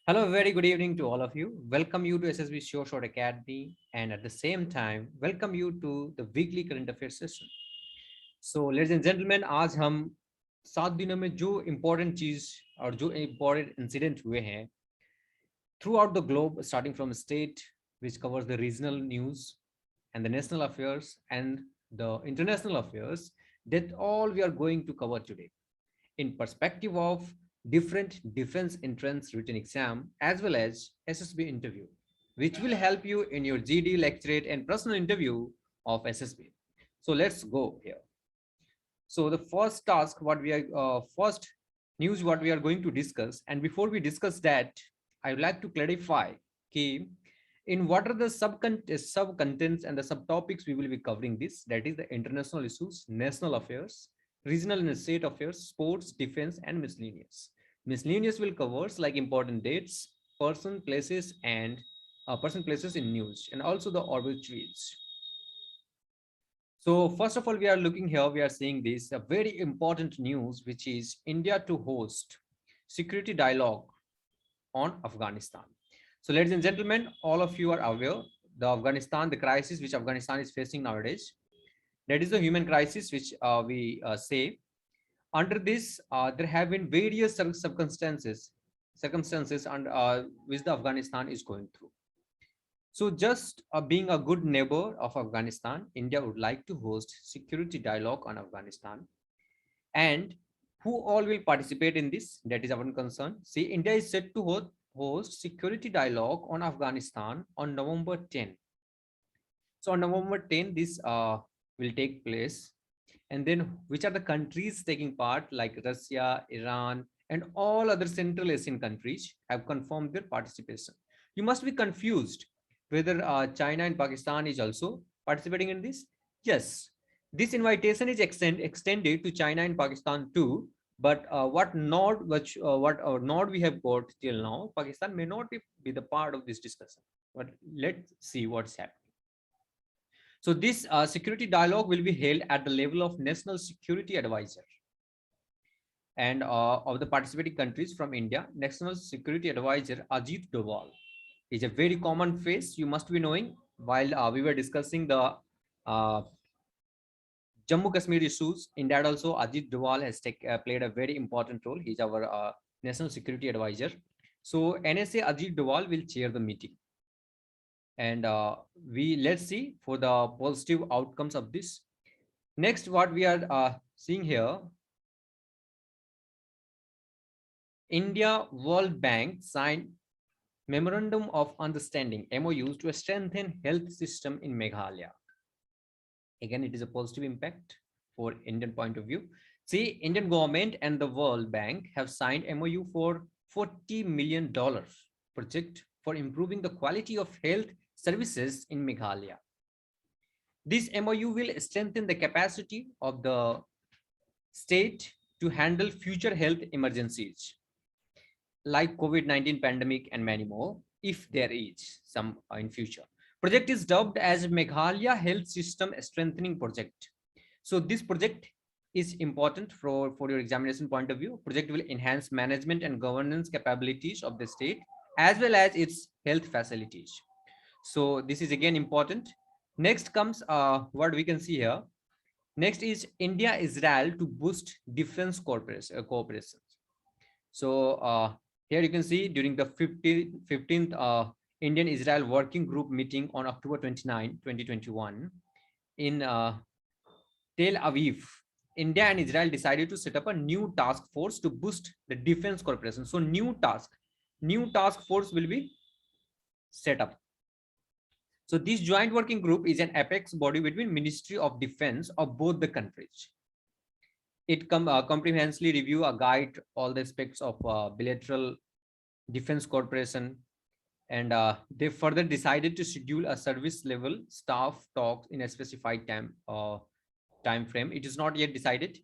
Hello, very good evening to all of you. Welcome you to SSB Show Short Academy, and at the same time, welcome you to the weekly current affairs session. So, ladies and gentlemen, आज हम 7 दिनों में जो important चीज और जो important incident हुए हैं throughout the globe, starting from state, which covers the regional news and the national affairs and the international affairs, that all we are going to cover today in perspective of different defense entrance written exam as well as SSB interview, which will help you in your GD lecturate and personal interview of SSB. So let's go here. So the first task, what we are first news, what we are going to discuss, and before we discuss that, I would like to clarify key in what are the sub contents and the subtopics we will be covering this. That is the international issues, national affairs, regional and state affairs, sports, defense, and miscellaneous. Miscellaneous will covers like important dates, person, places in news, and also the obituaries. So first of all, we are looking here, we are seeing this, a very important news, which is India to host security dialogue on Afghanistan. So ladies and gentlemen, all of you are aware, the crisis which Afghanistan is facing nowadays, that is the human crisis which we say. Under this, there have been various circumstances and which the Afghanistan is going through. So just being a good neighbor of Afghanistan, India would like to host security dialogue on Afghanistan. And who all will participate in this? That is our concern. See, India is set to host security dialogue on Afghanistan on November 10. So on November 10, this will take place. And then which are the countries taking part, like Russia, Iran, and all other Central Asian countries have confirmed their participation. You must be confused whether China and Pakistan is also participating in this. Yes, this invitation is extended to China and Pakistan too. But what nod we have got till now, Pakistan may not be the part of this discussion. But let's see what's happening. So this security dialogue will be held at the level of National Security Advisor and of the participating countries from India. National Security Advisor Ajit Doval is a very common face you must be knowing while we were discussing the uh, Jammu Kashmir issues. In that also, Ajit Doval has played a very important role. He's our National Security Advisor. So NSA Ajit Doval will chair the meeting. And let's see for the positive outcomes of this. Next, what we are seeing here, India World Bank signed Memorandum of Understanding MOUs to strengthen health system in Meghalaya. Again, it is a positive impact for Indian point of view. See, Indian government and the World Bank have signed MOU for $40 million project for improving the quality of health services in Meghalaya. This MOU will strengthen the capacity of the state to handle future health emergencies like COVID-19 pandemic and many more, if there is some in future. Project is dubbed as Meghalaya Health System Strengthening Project. So this project is important for your examination point of view. Project will enhance management and governance capabilities of the state as well as its health facilities. So this is again important. Next comes what we can see here. Next is India Israel to boost defense cooperation. So here you can see during the 15th Indian Israel working group meeting on October 29, 2021 in Tel Aviv, India and Israel decided to set up a new task force to boost the defense cooperation. So new task force will be set up. So this joint working group is an apex body between Ministry of Defense of both the countries. It comprehensively review a guide all the aspects of bilateral defense cooperation, and they further decided to schedule a service level staff talks in a specified time frame. It is not yet decided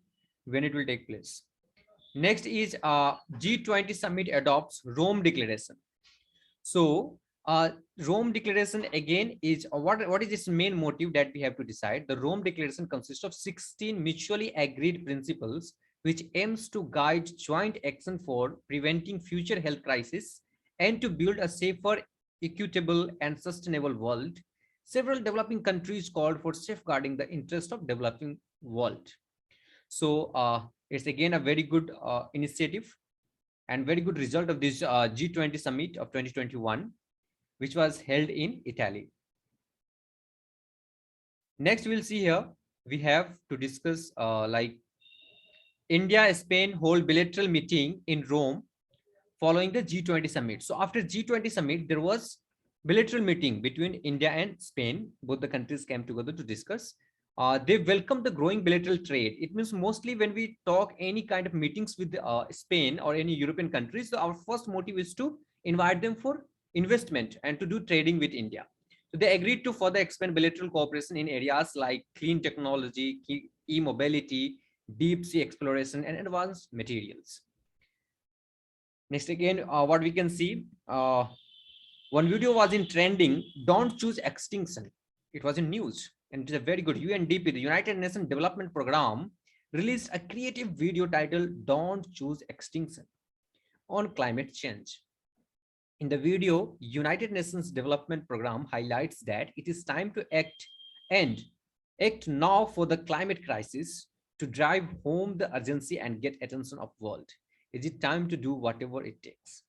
when it will take place. Next is G20 summit adopts Rome Declaration. So Rome Declaration again is what is its main motive that we have to decide. The Rome Declaration consists of 16 mutually agreed principles which aims to guide joint action for preventing future health crisis and to build a safer, equitable, and sustainable world, several developing countries called for safeguarding the interest of developing world. So it's again a very good initiative and very good result of this G20 summit of 2021, which was held in Italy. Next, we'll see here, we have to discuss like India, Spain hold bilateral meeting in Rome following the G20 summit. So after G20 summit, there was bilateral meeting between India and Spain. Both the countries came together to discuss. They welcomed the growing bilateral trade. It means mostly when we talk any kind of meetings with Spain or any European countries, so our first motive is to invite them for investment and to do trading with India. So they agreed to further expand bilateral cooperation in areas like clean technology, e-mobility, deep sea exploration, and advanced materials. Next, again, what we can see, one video was in trending, don't choose extinction. It was in news, and it is a very good. UNDP, the United Nations Development Program, released a creative video titled Don't Choose Extinction on climate change. In the video, United Nations Development Program highlights that it is time to act now for the climate crisis to drive home the urgency and get attention of world. Is it time to do whatever it takes?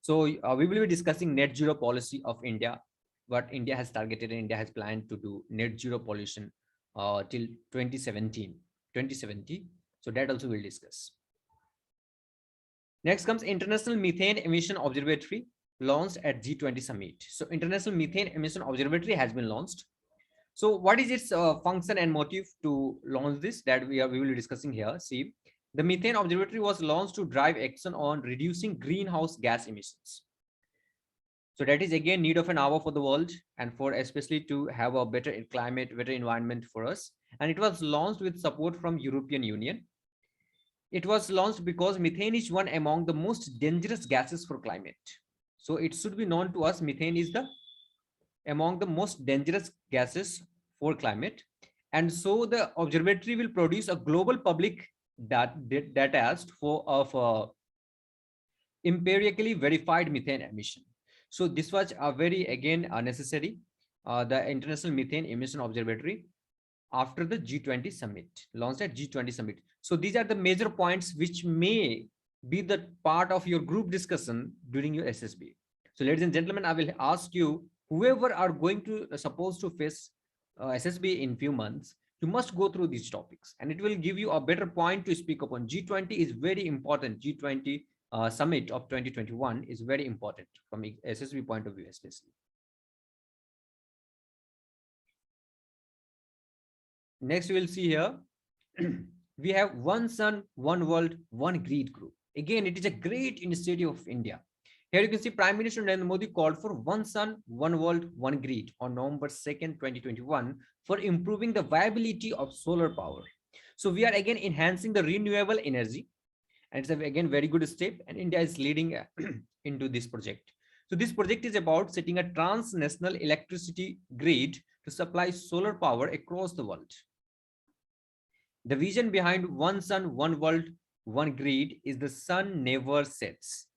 So we will be discussing net zero policy of India, what India has targeted, and India has planned to do net zero pollution till 2070. So that also we'll discuss. Next comes International Methane Emission Observatory, launched at G20 summit. So International Methane Emission Observatory has been launched. So what is its function and motive to launch this, that we will be discussing here? See, the Methane Observatory was launched to drive action on reducing greenhouse gas emissions. So that is again need of an hour for the world, and for especially to have a better climate, better environment for us. And it was launched with support from European Union. It was launched because methane is one among the most dangerous gases for climate. So it should be known to us, methane is among the most dangerous gases for climate. And so the observatory will produce a global public data of empirically verified methane emission. So this was a very again necessary, the International Methane Emission Observatory after the G20 summit, launched at G20 summit. So these are the major points which may be the part of your group discussion during your SSB. So ladies and gentlemen, I will ask you, whoever are going to supposed to face SSB in few months, you must go through these topics, and it will give you a better point to speak upon. G20 is very important. G20 summit of 2021 is very important from SSB point of view, especially. Next, we will see here, we have One Sun, One World, One Grid group. Again, it is a great initiative of India. Here you can see Prime Minister Narendra Modi called for One Sun, One World, One Grid on November 2nd, 2021 for improving the viability of solar power. So we are again enhancing the renewable energy, and it's again very good step, and India is leading into this project. So this project is about setting a transnational electricity grid to supply solar power across the world. The vision behind One Sun, One World, One Grid is the sun never sets.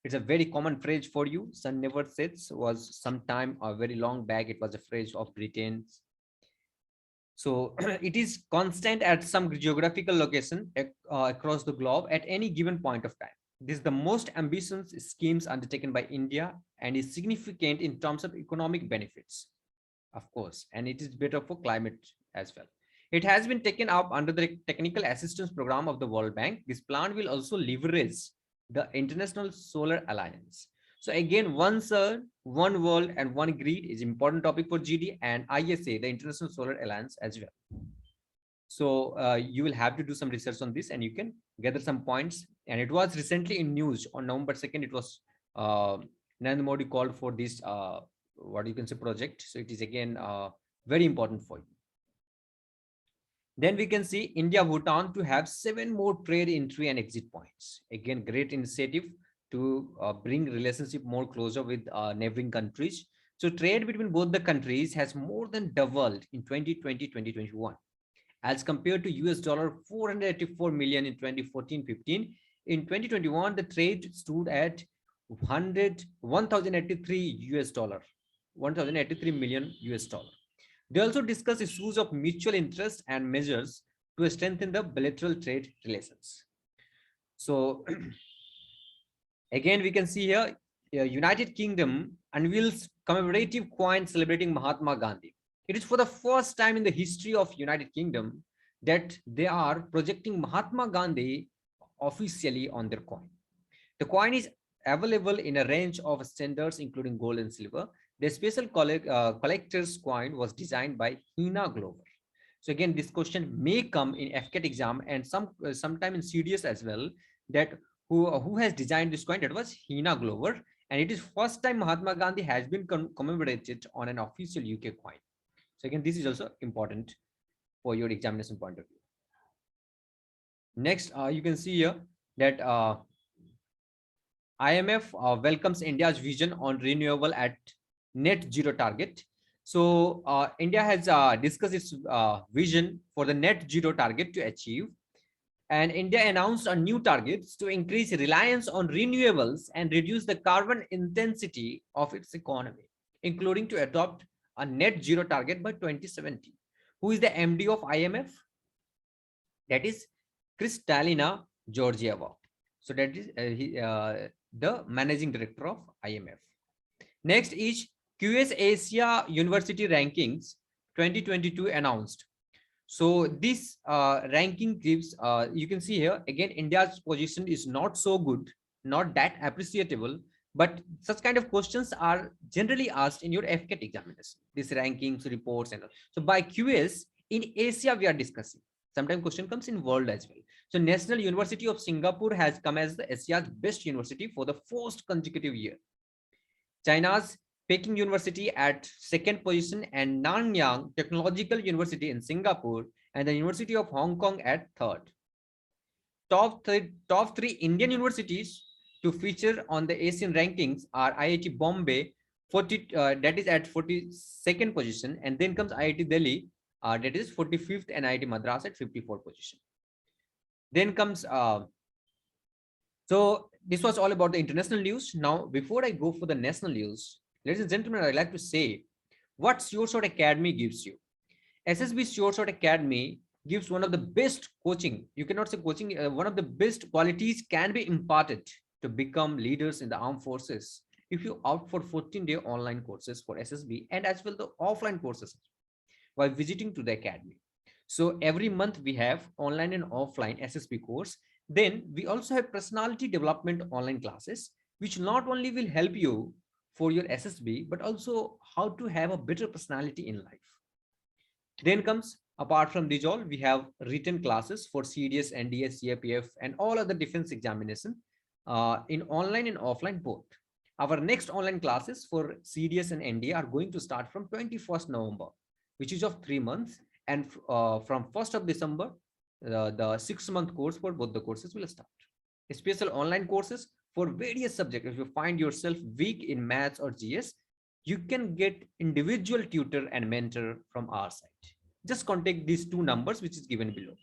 It's a very common phrase for you. Sun never sets was sometime a very long back. It was a phrase of Britain. So it is constant at some geographical location across the globe at any given point of time. This is the most ambitious schemes undertaken by India and is significant in terms of economic benefits, of course, and it is better for climate as well. It has been taken up under the technical assistance program of the World Bank. This plan will also leverage the International Solar Alliance. So again, One Sun, One World, and One Grid is important topic for GD and ISA, the International Solar Alliance as well. So you will have to do some research on this, and you can gather some points. And it was recently in news on November 2nd. It was Narendra Modi called for this what you can say project. So it is again very important for you. Then we can see India Bhutan to have 7 more trade entry and exit points. Again, great initiative to bring relationship more closer with neighboring countries. So trade between both the countries has more than doubled in 2020-2021 as compared to US $484 million in 2014-15. In 2021, the trade stood at 1083 US dollar, 1083 million US dollar. They also discuss issues of mutual interest and measures to strengthen the bilateral trade relations. So again, we can see here, United Kingdom unveils commemorative coin celebrating Mahatma Gandhi. It is for the first time in the history of United Kingdom that they are projecting Mahatma Gandhi officially on their coin. The coin is available in a range of standards, including gold and silver. The special collector's coin was designed by Hina Glover. So again, this question may come in FCAT exam and sometime in CDS as well. That who has designed this coin? That was Hina Glover, and it is first time Mahatma Gandhi has been commemorated on an official UK coin. So again, this is also important for your examination point of view. Next, you can see here that IMF welcomes India's vision on renewable at net zero target. So India has discussed its vision for the net zero target to achieve. And India announced a new targets to increase reliance on renewables and reduce the carbon intensity of its economy, including to adopt a net zero target by 2070. Who is the MD of IMF? That is Kristalina Georgieva. So that is the managing director of IMF. Next is QS Asia University Rankings 2022 announced. So this ranking gives, you can see here, again, India's position is not so good, not that appreciable, but such kind of questions are generally asked in your FCAT examination, these rankings, reports, and all. So by QS, in Asia, we are discussing. Sometimes question comes in world as well. So National University of Singapore has come as the Asia's best university for the first consecutive year. China's Peking University at second position, and Nanyang Technological University in Singapore and the University of Hong Kong at third. Top three Indian universities to feature on the Asian rankings are IIT Bombay, that is at 42nd position, and then comes IIT Delhi, that is 45th, and IIT Madras at 54th position. Then comes so this was all about the international news. Now, before I go for the national news, ladies and gentlemen, I'd like to say what SureShot Academy gives you. SSB SureShot Academy gives one of the best coaching. You cannot say coaching, one of the best qualities can be imparted to become leaders in the armed forces if you opt for 14-day online courses for SSB and as well the offline courses while visiting to the academy. So every month we have online and offline SSB course. Then we also have personality development online classes, which not only will help you for your SSB, but also how to have a better personality in life. Then comes, apart from these all, we have written classes for CDS, NDS, CAPF, and all other defense examination in online and offline both. Our next online classes for CDS and NDA are going to start from 21st November, which is of 3 months. And from 1st of December, the 6-month course for both the courses will start. Special online courses for various subjects. If you find yourself weak in maths or GS, you can get individual tutor and mentor from our side. Just contact these 2 numbers, which is given below.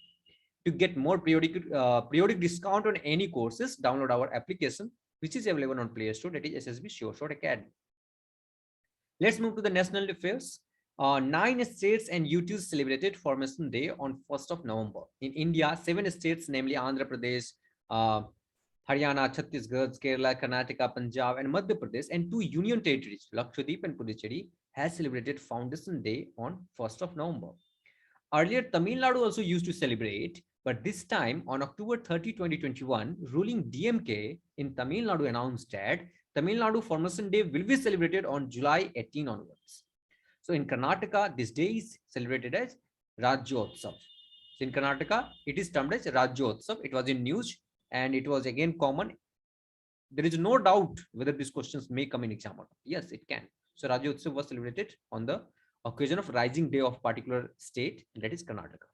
To get more periodic discount on any courses, download our application, which is available on Play Store, that is SSB SureShot Academy. Let's move to the national affairs. 9 states and UTs celebrated Formation Day on 1st of November. In India, 7 states, namely Andhra Pradesh, Haryana, Chhattisgarh, Kerala, Karnataka, Punjab, and Madhya Pradesh, and 2 union territories, Lakshadweep and Puducherry, has celebrated Foundation Day on 1st of November. Earlier, Tamil Nadu also used to celebrate, but this time on October 30, 2021, ruling DMK in Tamil Nadu announced that Tamil Nadu Formation Day will be celebrated on July 18 onwards. So in Karnataka, this day is celebrated as Rajyotsav. So in Karnataka, it is termed as Rajyotsav. It was in news and it was again common. There is no doubt whether these questions may come in exam or not. Yes, it can. So Rajyotsav was celebrated on the occasion of rising day of particular state, that is Karnataka.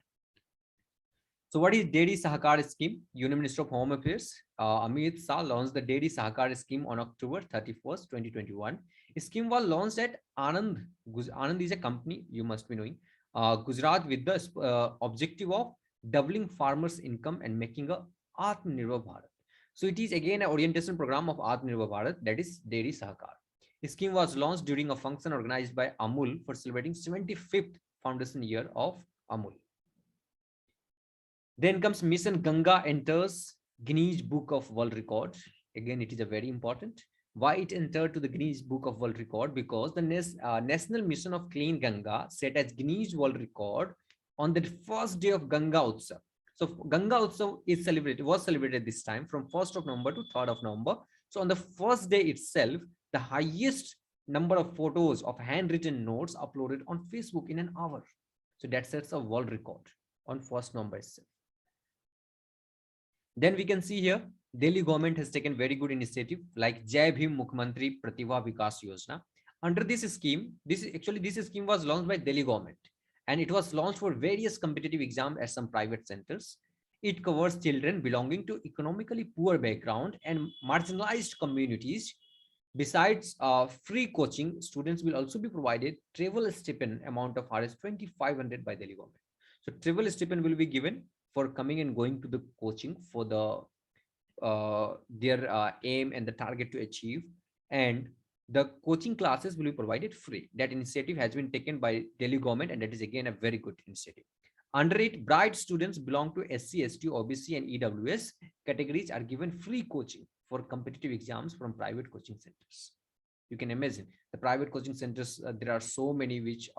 So what is Dairy Sahakar Scheme? Union Minister of Home Affairs, Amit Shah, launched the Dairy Sahakar Scheme on October 31st, 2021. The scheme was launched at Anand. Anand is a company you must be knowing, Gujarat, with the objective of doubling farmers' income and making a Atmanirbhar Bharat. So it is again an orientation program of Atmanirbhar Bharat, that is Dairy Sahakar. The scheme was launched during a function organized by Amul for celebrating 75th foundation year of Amul. Then comes Mission Ganga enters Guinness Book of World Record. Again, it is a very important. Why it entered to the Guinness Book of World Record? Because the National Mission of Clean Ganga set as Guinness World Record on the first day of Ganga Utsav. So Ganga Utsav was celebrated this time from 1st of November to 3rd of November. So on the first day itself, the highest number of photos of handwritten notes uploaded on Facebook in an hour. So that sets a world record on 1st November itself. Then we can see here, Delhi government has taken very good initiative like Jai Bhim Mukhyamantri Pratibha Vikas Yojana. Under this scheme, this scheme was launched by Delhi government, and it was launched for various competitive exams at some private centers. It covers children belonging to economically poor background and marginalized communities. Besides free coaching, students will also be provided travel stipend amount of Rs 2,500 by Delhi government. So travel stipend will be given for coming and going to the coaching for the their aim and the target to achieve, and the coaching classes will be provided free. That initiative has been taken by Delhi government, and that is again a very good initiative. Under it, bright students belong to SC, ST, OBC, and EWS categories are given free coaching for competitive exams from private coaching centers. You can imagine the private coaching centers, there are so many which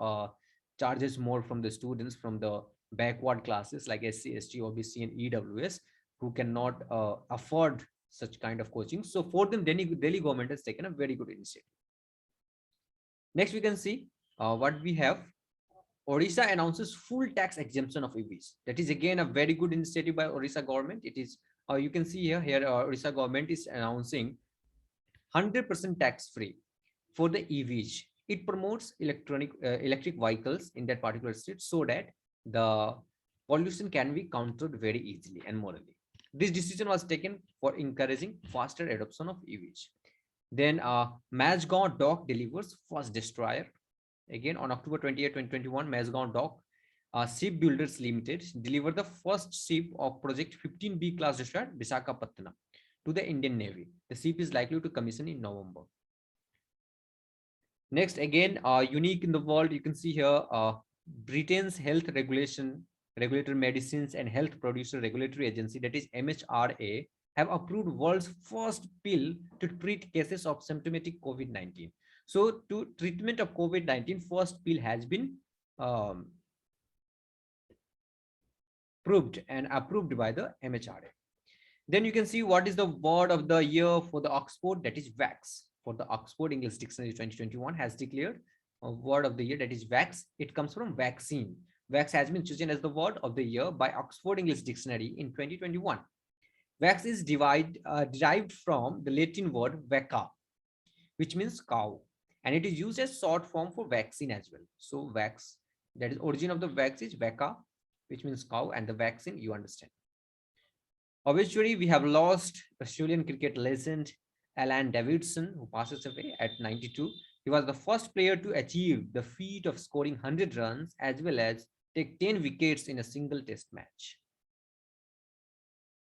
charges more from the students from the backward classes like SC, ST, OBC, and EWS, who cannot afford such kind of coaching. So for them, Delhi government has taken a very good initiative. Next, we can see what we have. Odisha announces full tax exemption of EVs. That is again a very good initiative by Odisha government. It is, you can see here, Odisha government is announcing 100% tax free for the EVs. It promotes electric vehicles in that particular state so that the pollution can be countered very easily and morally. This decision was taken for encouraging faster adoption of EVs. Then Majgaon Dock delivers first destroyer. Again, on October 28, 2021, Majgaon Dock Shipbuilders Limited delivered the first ship of Project 15B class destroyer Visakhapatnam to the Indian Navy. The ship is likely to commission in November. Next, again, unique in the world, you can see here, Britain's health regulator medicines and health producer regulatory agency, that is MHRA, have approved world's first pill to treat cases of symptomatic COVID-19. So to treatment of COVID-19, first pill has been proved and approved by the MHRA. Then you can see what is the word of the year for the Oxford, that is vax. For the Oxford English Dictionary 2021 has declared a word of the year, that is vax. It comes from vaccine. Vax has been chosen as the word of the year by Oxford English Dictionary in 2021. Vax is derived from the Latin word vacca, which means cow, and it is used as short form for vaccine as well. So vax, that is origin of the vax is vacca, which means cow, and the vaccine, you understand. Obviously, we have lost Australian cricket legend Alan Davidson, who passes away at 92. He was the first player to achieve the feat of scoring 100 runs as well as take 10 wickets in a single test match.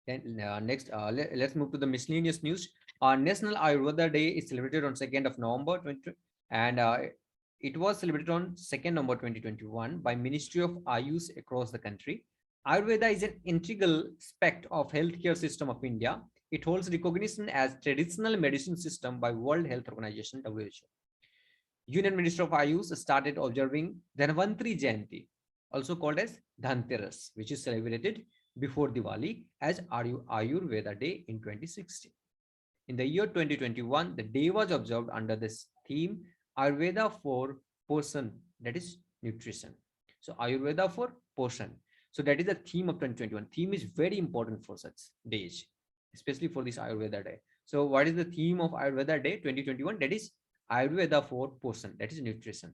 Then next, let's move to the miscellaneous news. National Ayurveda Day is celebrated on 2nd of November 2020, and it was celebrated on 2nd November 2021 by Ministry of Ayush across the country. Ayurveda is an integral aspect of healthcare system of India. It holds recognition as traditional medicine system by World Health Organization (WHO). Union Minister of Ayush started observing Dhanvantri Jayanti, also called as Dhanteras, which is celebrated before Diwali as Ayurveda Day in 2016. In the year 2021, the day was observed under this theme Ayurveda for Portion, that is nutrition. So Ayurveda for Portion. So that is the theme of 2021. Theme is very important for such days, especially for this Ayurveda Day. So what is the theme of Ayurveda Day 2021? That is Ayurveda for Portion, that is nutrition.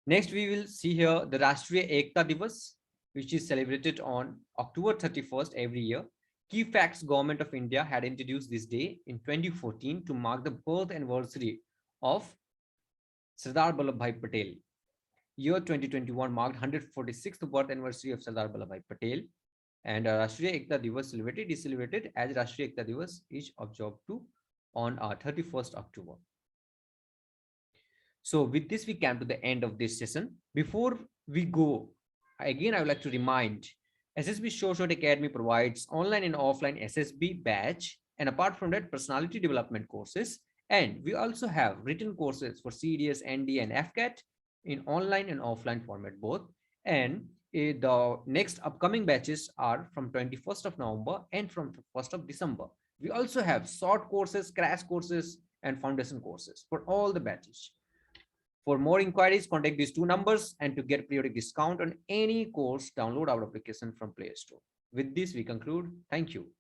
Next, we will see here the Rashtriya Ekta Divas, which is celebrated on October 31st every year. Key facts: Government of India had introduced this day in 2014 to mark the birth anniversary of Sardar Vallabhbhai Patel. Year 2021 marked 146th birth anniversary of Sardar Vallabhbhai Patel. And Rashtriya Ekta Divas celebrated is celebrated as Rashtriya Ekta Divas is observed to on 31st October. So with this, we came to the end of this session. Before we go, again, I would like to remind SSB Short Academy provides online and offline SSB batch. And apart from that, personality development courses. And we also have written courses for CDS, ND, and FCAT in online and offline format both. And the next upcoming batches are from 21st of November and from 1st of December. We also have short courses, crash courses, and foundation courses for all the batches. For more inquiries, contact these two numbers, and to get periodic discount on any course, download our application from Play Store. With this, we conclude. Thank you.